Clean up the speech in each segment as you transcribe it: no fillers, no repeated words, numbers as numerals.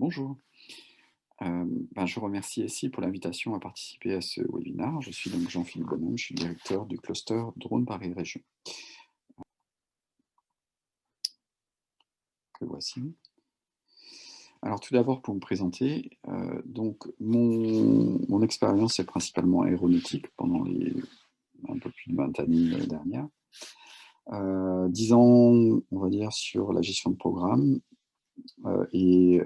Bonjour. Je remercie Essie pour l'invitation à participer à ce webinaire. Je suis donc Jean-Philippe Bonhomme, je suis directeur du cluster Drone Paris Région. Que voici. Alors tout d'abord, pour me présenter, donc mon expérience est principalement aéronautique pendant les un peu plus de 20 années l'année dernière. 10 ans, on va dire, sur la gestion de programme, et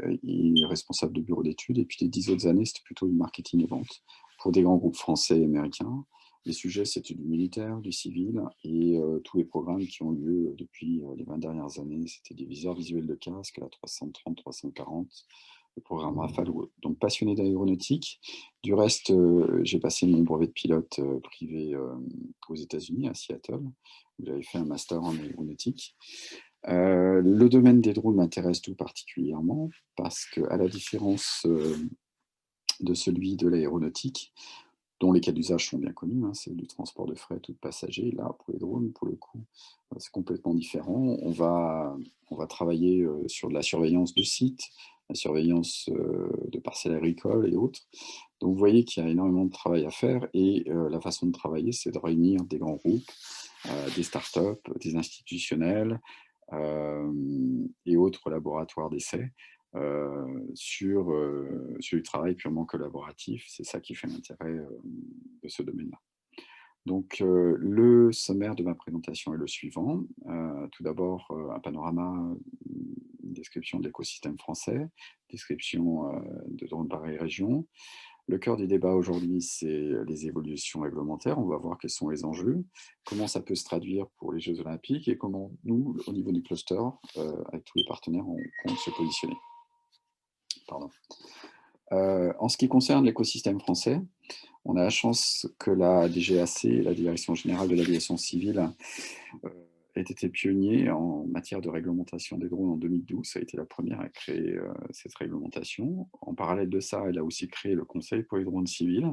responsable de bureau d'études. Et puis les 10 autres années, c'était plutôt du marketing et vente pour des grands groupes français et américains. Les sujets, c'était du militaire, du civil, et tous les programmes qui ont lieu depuis les 20 dernières années, c'était des viseurs visuels de casque, la 330, 340, le programme Rafale ou autre. Donc passionné d'aéronautique. Du reste, j'ai passé mon brevet de pilote privé aux États-Unis, à Seattle, où j'avais fait un master en aéronautique. Le domaine des drones m'intéresse tout particulièrement parce qu'à la différence de celui de l'aéronautique, dont les cas d'usage sont bien connus, hein, c'est du transport de fret ou de passagers. Là, pour les drones, pour le coup, c'est complètement différent. On va travailler sur de la surveillance de sites, la surveillance de parcelles agricoles et autres. Donc, vous voyez qu'il y a énormément de travail à faire et la façon de travailler, c'est de réunir des grands groupes, des startups, des institutionnels, et autres laboratoires d'essais sur du travail purement collaboratif. C'est ça qui fait l'intérêt de ce domaine-là. Donc, le sommaire de ma présentation est le suivant. Tout d'abord, un panorama, une description de l'écosystème français, description de Drone Paris Région. Le cœur du débat aujourd'hui, c'est les évolutions réglementaires. On va voir quels sont les enjeux, comment ça peut se traduire pour les Jeux Olympiques et comment nous, au niveau du cluster, avec tous les partenaires, on compte se positionner. Pardon. En ce qui concerne l'écosystème français, on a la chance que la DGAC, la Direction générale de l'aviation civile, euh, ait été pionnier en matière de réglementation des drones en 2012. Ça a été la première à créer cette réglementation. En parallèle de ça, elle a aussi créé le Conseil pour les drones civils,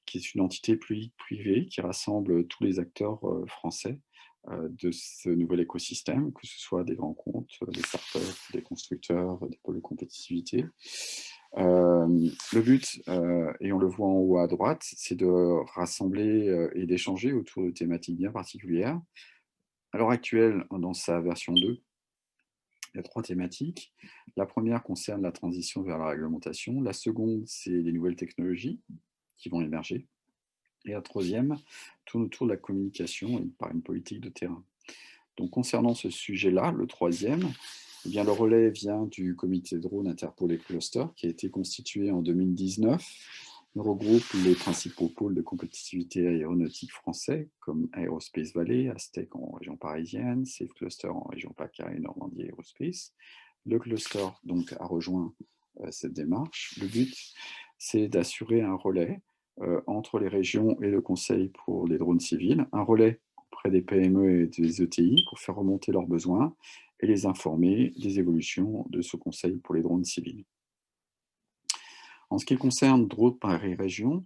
qui est une entité privée qui rassemble tous les acteurs français de ce nouvel écosystème, que ce soit des grands comptes, des startups, des constructeurs, des pôles de compétitivité. Le but, et on le voit en haut à droite, c'est de rassembler et d'échanger autour de thématiques bien particulières. À l'heure actuelle, dans sa version 2, il y a 3 thématiques. La première concerne la transition vers la réglementation. La seconde, c'est les nouvelles technologies qui vont émerger. Et la troisième tourne autour de la communication et par une politique de terrain. Donc concernant ce sujet-là, le troisième, eh bien, le relais vient du comité drone Interpol Cluster qui a été constitué en 2019. Il regroupe les principaux pôles de compétitivité aéronautique français comme Aerospace Valley, Aztec en région parisienne, Safe Cluster en région PACA et Normandie Aerospace. Le cluster donc a rejoint cette démarche. Le but, c'est d'assurer un relais entre les régions et le Conseil pour les drones civils, un relais auprès des PME et des ETI pour faire remonter leurs besoins et les informer des évolutions de ce Conseil pour les drones civils. En ce qui concerne Drone Paris Région,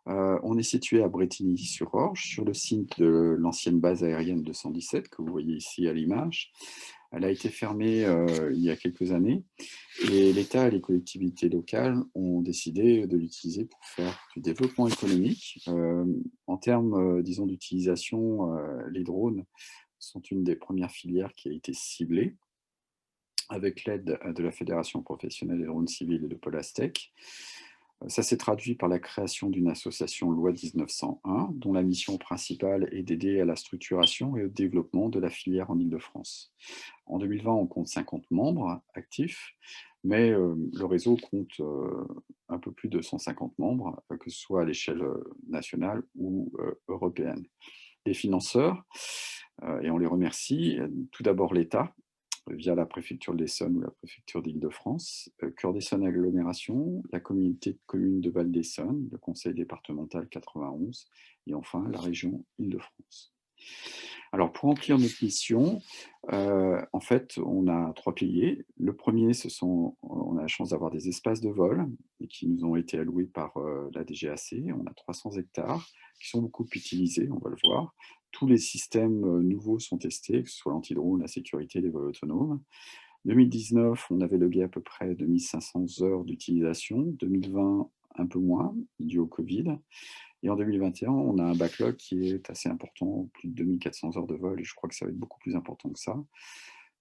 on est situé à Brétigny-sur-Orge, sur le site de l'ancienne base aérienne 217 que vous voyez ici à l'image. Elle a été fermée il y a quelques années et l'État et les collectivités locales ont décidé de l'utiliser pour faire du développement économique. En termes, disons, d'utilisation, les drones sont une des premières filières qui a été ciblée avec l'aide de la Fédération professionnelle des drones civils et de Polastec. Ça s'est traduit par la création d'une association Loi 1901, dont la mission principale est d'aider à la structuration et au développement de la filière en Île-de-France. En 2020, on compte 50 membres actifs, mais le réseau compte un peu plus de 150 membres, que ce soit à l'échelle nationale ou européenne. Les financeurs, et on les remercie, tout d'abord l'État, via la préfecture de l'Essonne ou la préfecture d'Île-de-France, Cœur d'Essonne Agglomération, la communauté de communes de Val d'Essonne, le conseil départemental 91 et enfin la région Île-de-France. Alors pour remplir notre mission, en fait, on a 3 piliers. Le premier, on a la chance d'avoir des espaces de vol et qui nous ont été alloués par la DGAC. On a 300 hectares qui sont beaucoup utilisés, on va le voir. Tous les systèmes nouveaux sont testés, que ce soit l'antidrone, la sécurité, les vols autonomes. 2019, on avait logué à peu près 2500 heures d'utilisation. 2020, un peu moins, dû au Covid. Et en 2021, on a un backlog qui est assez important, plus de 2400 heures de vol, et je crois que ça va être beaucoup plus important que ça.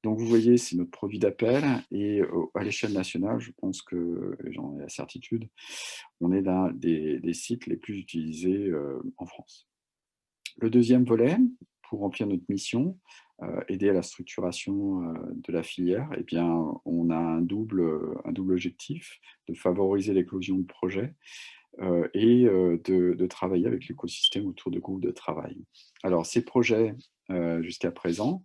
Donc vous voyez, c'est notre produit d'appel et à l'échelle nationale, je pense que, et j'en ai la certitude, on est l'un des sites les plus utilisés, en France. Le deuxième volet, pour remplir notre mission, aider à la structuration, de la filière, eh bien, on a un double objectif, de favoriser l'éclosion de projets, et de travailler avec l'écosystème autour de groupes de travail. Alors ces projets, jusqu'à présent,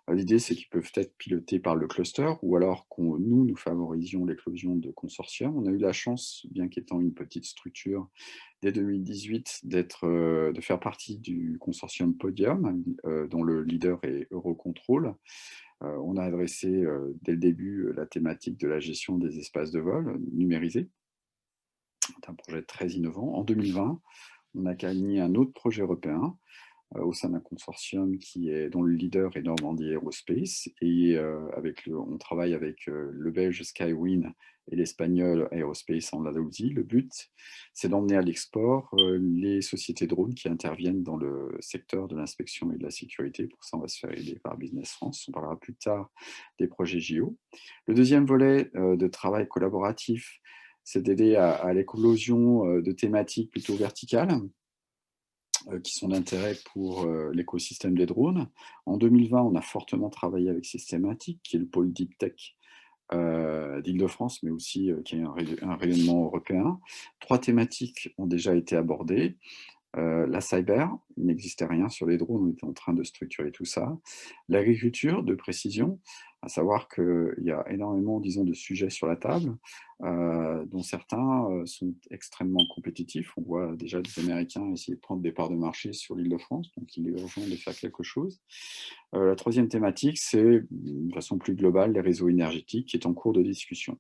l'idée c'est qu'ils peuvent être pilotés par le cluster ou alors nous favorisions l'éclosion de consortiums. On a eu la chance, bien qu'étant une petite structure, dès 2018 de faire partie du consortium Podium, dont le leader est Eurocontrol. On a adressé, dès le début, la thématique de la gestion des espaces de vol numérisés. C'est un projet très innovant. En 2020, on a gagné un autre projet européen au sein d'un consortium dont le leader est Normandie Aerospace. Et on travaille avec le belge Skywin et l'espagnol Aerospace en Andalousie. Le but, c'est d'emmener à l'export les sociétés drones qui interviennent dans le secteur de l'inspection et de la sécurité. Pour ça, on va se faire aider par Business France. On parlera plus tard des projets JO. Le deuxième volet de travail collaboratif, c'est d'aider à l'éclosion de thématiques plutôt verticales qui sont d'intérêt pour l'écosystème des drones. En 2020, on a fortement travaillé avec ces thématiques, qui est le pôle Deep Tech d'Île-de-France, mais aussi qui a un rayonnement européen. 3 thématiques ont déjà été abordées. La cyber, il n'existait rien sur les drones, on était en train de structurer tout ça. L'agriculture de précision, à savoir qu'il y a énormément, disons, de sujets sur la table, dont certains sont extrêmement compétitifs. On voit déjà des Américains essayer de prendre des parts de marché sur l'Île-de-France, donc il est urgent de faire quelque chose. La troisième thématique, c'est, de façon plus globale, les réseaux énergétiques, qui est en cours de discussion.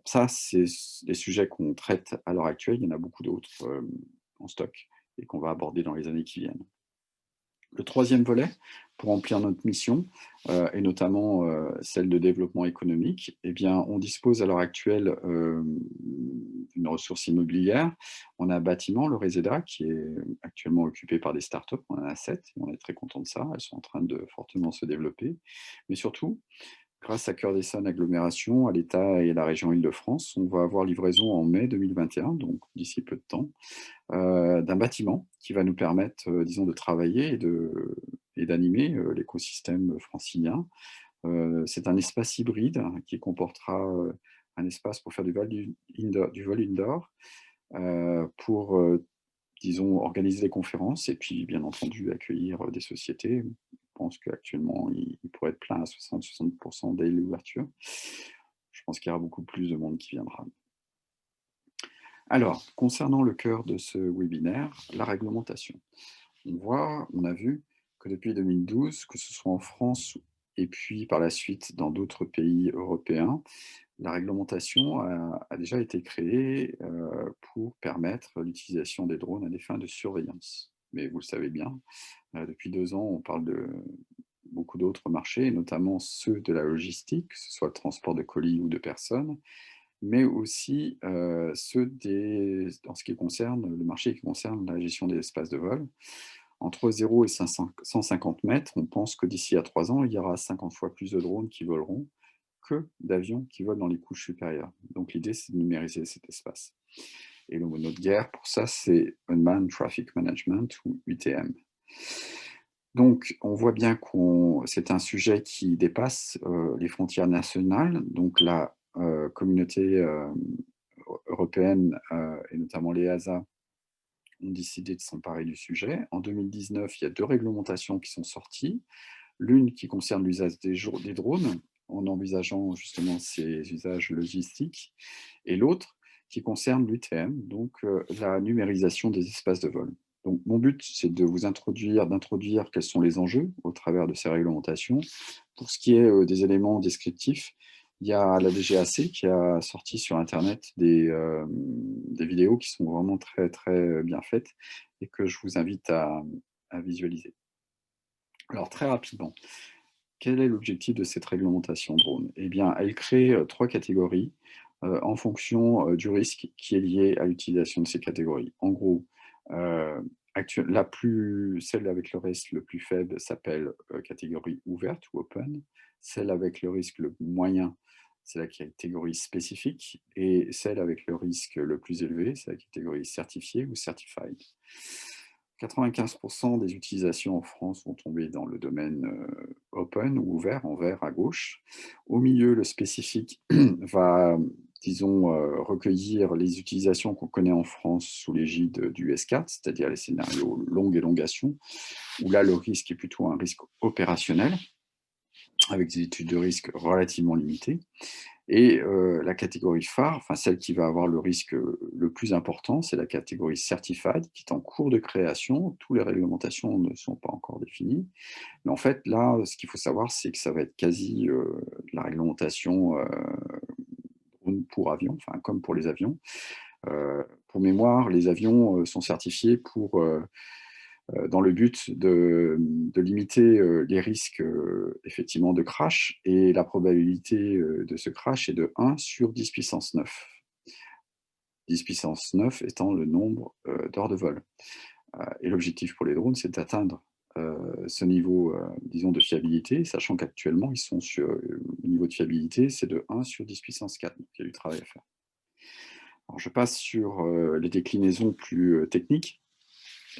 Ça, c'est des sujets qu'on traite à l'heure actuelle. Il y en a beaucoup d'autres en stock et qu'on va aborder dans les années qui viennent. Le troisième volet, pour remplir notre mission, et notamment celle de développement économique, eh bien, on dispose à l'heure actuelle d'une ressource immobilière. On a un bâtiment, le Reseda, qui est actuellement occupé par des startups. On en a 7, on est très content de ça. Elles sont en train de fortement se développer. Mais surtout, grâce à Cœur d'Essonne Agglomération, à l'État et à la région Île-de-France, on va avoir livraison en mai 2021, donc d'ici peu de temps, d'un bâtiment qui va nous permettre, disons, de travailler et d'animer l'écosystème francilien. C'est un espace hybride qui comportera un espace pour faire du vol indoor, pour, disons, organiser des conférences et puis, bien entendu, accueillir des sociétés. Je pense qu'actuellement, il pourrait être plein à 60% dès l'ouverture. Je pense qu'il y aura beaucoup plus de monde qui viendra. Alors, concernant le cœur de ce webinaire, la réglementation. On a vu que depuis 2012, que ce soit en France et puis par la suite dans d'autres pays européens, la réglementation a déjà été créée pour permettre l'utilisation des drones à des fins de surveillance. Mais vous le savez bien, depuis 2 ans, on parle de beaucoup d'autres marchés, et notamment ceux de la logistique, que ce soit le transport de colis ou de personnes, mais aussi en ce qui concerne le marché qui concerne la gestion des espaces de vol. Entre 0 et 150 mètres, on pense que d'ici à 3 ans, il y aura 50 fois plus de drones qui voleront que d'avions qui volent dans les couches supérieures. Donc l'idée, c'est de numériser cet espace. Et le mot de guerre pour ça, c'est Unmanned Traffic Management ou UTM. Donc on voit bien c'est un sujet qui dépasse les frontières nationales. Donc la communauté européenne et notamment l'EASA ont décidé de s'emparer du sujet. En 2019, il y a 2 réglementations qui sont sorties. L'une qui concerne l'usage des drones, en envisageant justement ces usages logistiques, et l'autre qui concerne l'UTM, donc la numérisation des espaces de vol. Donc mon but, c'est de d'introduire quels sont les enjeux au travers de ces réglementations. Pour ce qui est des éléments descriptifs, il y a la DGAC qui a sorti sur internet des vidéos qui sont vraiment très, très bien faites et que je vous invite à visualiser. Alors très rapidement, quel est l'objectif de cette réglementation drone? Eh bien, elle crée 3 catégories en fonction du risque qui est lié à l'utilisation de ces catégories. En gros, euh, celle avec le risque le plus faible s'appelle catégorie ouverte ou open. Celle avec le risque le moyen, c'est la catégorie spécifique. Et celle avec le risque le plus élevé, c'est la catégorie certifiée ou certified. 95% des utilisations en France vont tomber dans le domaine open ou ouvert, en vert à gauche. Au milieu, le spécifique va, disons, recueillir les utilisations qu'on connaît en France sous l'égide du S4, c'est-à-dire les scénarios longue élongation, où là, le risque est plutôt un risque opérationnel, avec des études de risque relativement limitées. Et la catégorie phare, enfin celle qui va avoir le risque le plus important, c'est la catégorie certified, qui est en cours de création. Toutes les réglementations ne sont pas encore définies. Mais en fait, là, ce qu'il faut savoir, c'est que ça va être quasi de la réglementation pour avions, enfin comme pour les avions. Pour mémoire, les avions sont certifiés dans le but de limiter les risques effectivement de crash, et la probabilité de ce crash est de 1 sur 10 puissance 9. 10 puissance 9 étant le nombre d'heures de vol. Et l'objectif pour les drones, c'est d'atteindre ce niveau, disons, de fiabilité, sachant qu'actuellement, ils sont sur le niveau de fiabilité, c'est de 1 sur 10 puissance 4. Donc il y a du travail à faire. Alors, je passe sur les déclinaisons plus techniques.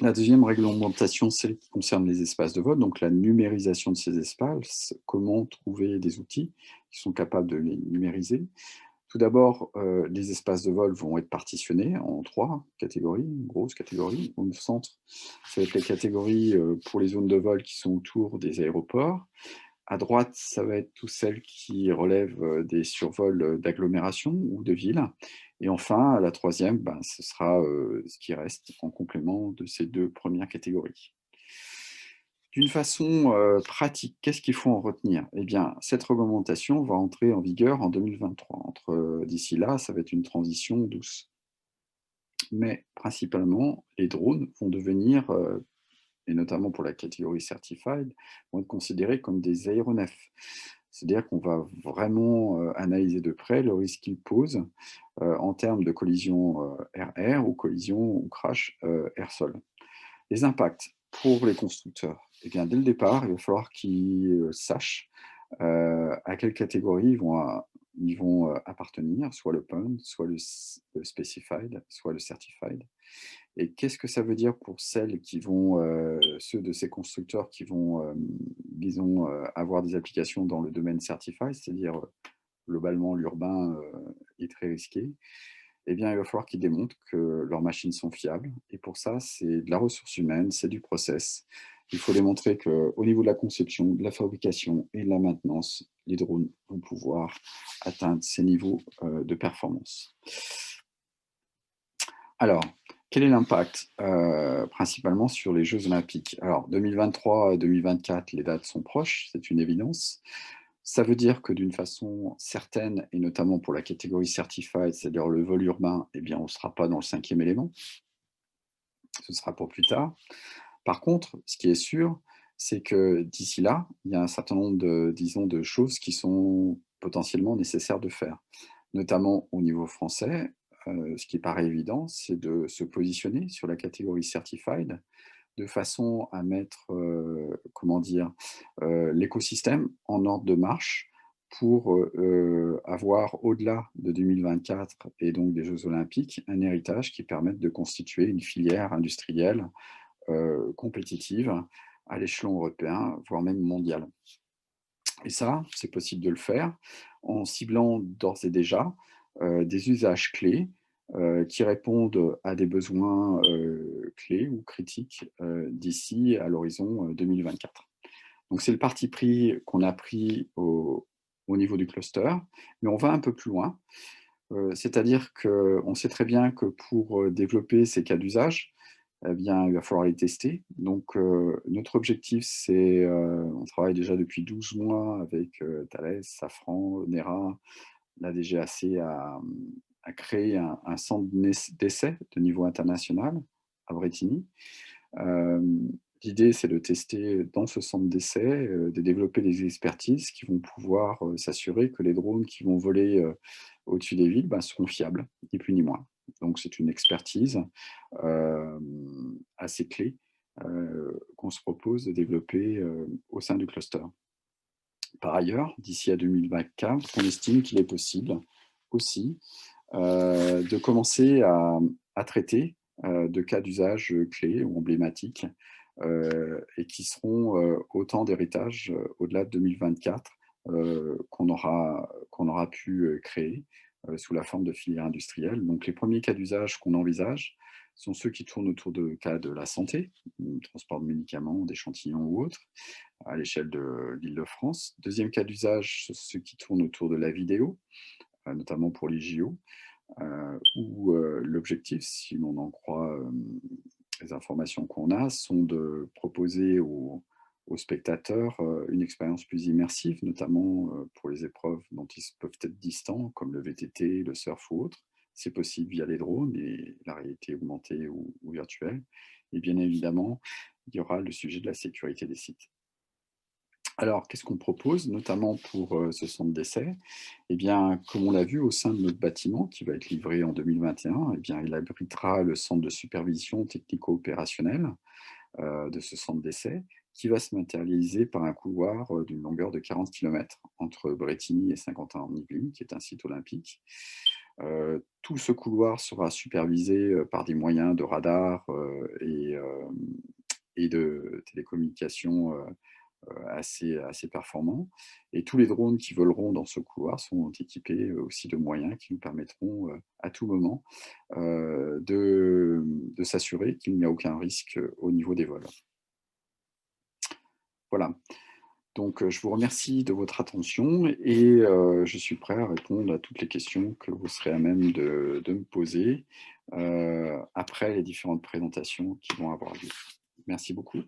La deuxième réglementation, celle qui concerne les espaces de vol, donc la numérisation de ces espaces, comment trouver des outils qui sont capables de les numériser. Tout d'abord, les espaces de vol vont être partitionnés en 3 catégories, grosses catégories. Au centre, ça va être les catégories pour les zones de vol qui sont autour des aéroports. À droite, ça va être toutes celles qui relèvent des survols d'agglomération ou de villes. Et enfin, la troisième, ben, ce sera ce qui reste en complément de ces 2 premières catégories. D'une façon pratique, qu'est-ce qu'il faut en retenir? Eh bien, cette réglementation va entrer en vigueur en 2023. D'ici là, ça va être une transition douce. Mais principalement, les drones vont devenir, et notamment pour la catégorie certified, vont être considérés comme des aéronefs. C'est-à-dire qu'on va vraiment analyser de près le risque qu'ils posent en termes de collision air-air ou collision ou crash air-sol. Les impacts pour les constructeurs, eh bien, dès le départ, il va falloir qu'ils sachent à quelle catégorie ils vont appartenir, soit le PUN, soit le Specified, soit le Certified. Et qu'est-ce que ça veut dire pour ceux de ces constructeurs qui vont, disons, avoir des applications dans le domaine Certified, c'est-à-dire globalement l'urbain est très risqué? Eh bien, il va falloir qu'ils démontrent que leurs machines sont fiables. Et pour ça, c'est de la ressource humaine, c'est du process. Il faut démontrer qu'au niveau de la conception, de la fabrication et de la maintenance, les drones vont pouvoir atteindre ces niveaux de performance. Alors, quel est l'impact principalement sur les Jeux olympiques? Alors, 2023-2024, les dates sont proches, c'est une évidence. Ça veut dire que d'une façon certaine, et notamment pour la catégorie certified, c'est-à-dire le vol urbain, eh bien, on ne sera pas dans le 5e élément, ce sera pour plus tard. Par contre, ce qui est sûr, c'est que d'ici là, il y a un certain nombre de, disons, de choses qui sont potentiellement nécessaires de faire, notamment au niveau français. Ce qui paraît évident, c'est de se positionner sur la catégorie certified de façon à mettre, comment dire, l'écosystème en ordre de marche pour avoir, au-delà de 2024 et donc des Jeux olympiques, un héritage qui permette de constituer une filière industrielle compétitive à l'échelon européen, voire même mondial. Et ça, c'est possible de le faire en ciblant d'ores et déjà des usages clés qui répondent à des besoins clés ou critiques d'ici à l'horizon 2024. Donc c'est le parti pris qu'on a pris au niveau du cluster, mais on va un peu plus loin. C'est-à-dire qu'on sait très bien que pour développer ces cas d'usage, eh bien, il va falloir les tester. Donc, notre objectif, c'est, on travaille déjà depuis 12 mois avec Thales, Safran, Nera, la DGAC à créer un centre d'essai de niveau international à Brétigny, L'idée, c'est de tester dans ce centre d'essai, de développer des expertises qui vont pouvoir, s'assurer que les drones qui vont voler, au-dessus des villes, bah, seront fiables, ni plus ni moins. Donc c'est une expertise, assez clé, qu'on se propose de développer, au sein du cluster. Par ailleurs, d'ici à 2024, on estime qu'il est possible aussi, de commencer à traiter, de cas d'usage, clés ou emblématiques, et qui seront, autant d'héritages, au-delà de 2024, qu'on aura pu, créer, sous la forme de filières industrielles. Donc les premiers cas d'usage qu'on envisage sont ceux qui tournent autour de cas de la santé, transport de médicaments, d'échantillons ou autres, à l'échelle de l'Île-de-France. Deuxième cas d'usage, ceux qui tournent autour de la vidéo, notamment pour les JO, où l'objectif, si l'on en croit les informations qu'on a, sont de proposer aux spectateurs une expérience plus immersive, notamment pour les épreuves dont ils peuvent être distants, comme le VTT, le surf ou autre. C'est possible via les drones et la réalité augmentée ou virtuelle. Et bien évidemment, il y aura le sujet de la sécurité des sites. Alors, qu'est-ce qu'on propose, notamment pour ce centre d'essai? Eh bien, comme on l'a vu au sein de notre bâtiment, qui va être livré en 2021, eh bien, il abritera le centre de supervision technico-opérationnelle de ce centre d'essai, qui va se matérialiser par un couloir d'une longueur de 40 kilomètres entre Brétigny et Saint-Quentin-en-Yvelines, qui est un site olympique. Tout ce couloir sera supervisé par des moyens de radar et de télécommunications assez performants. Et tous les drones qui voleront dans ce couloir sont équipés aussi de moyens qui nous permettront à tout moment de s'assurer qu'il n'y a aucun risque au niveau des vols. Voilà. Donc, je vous remercie de votre attention et je suis prêt à répondre à toutes les questions que vous serez à même de me poser après les différentes présentations qui vont avoir lieu. Merci beaucoup.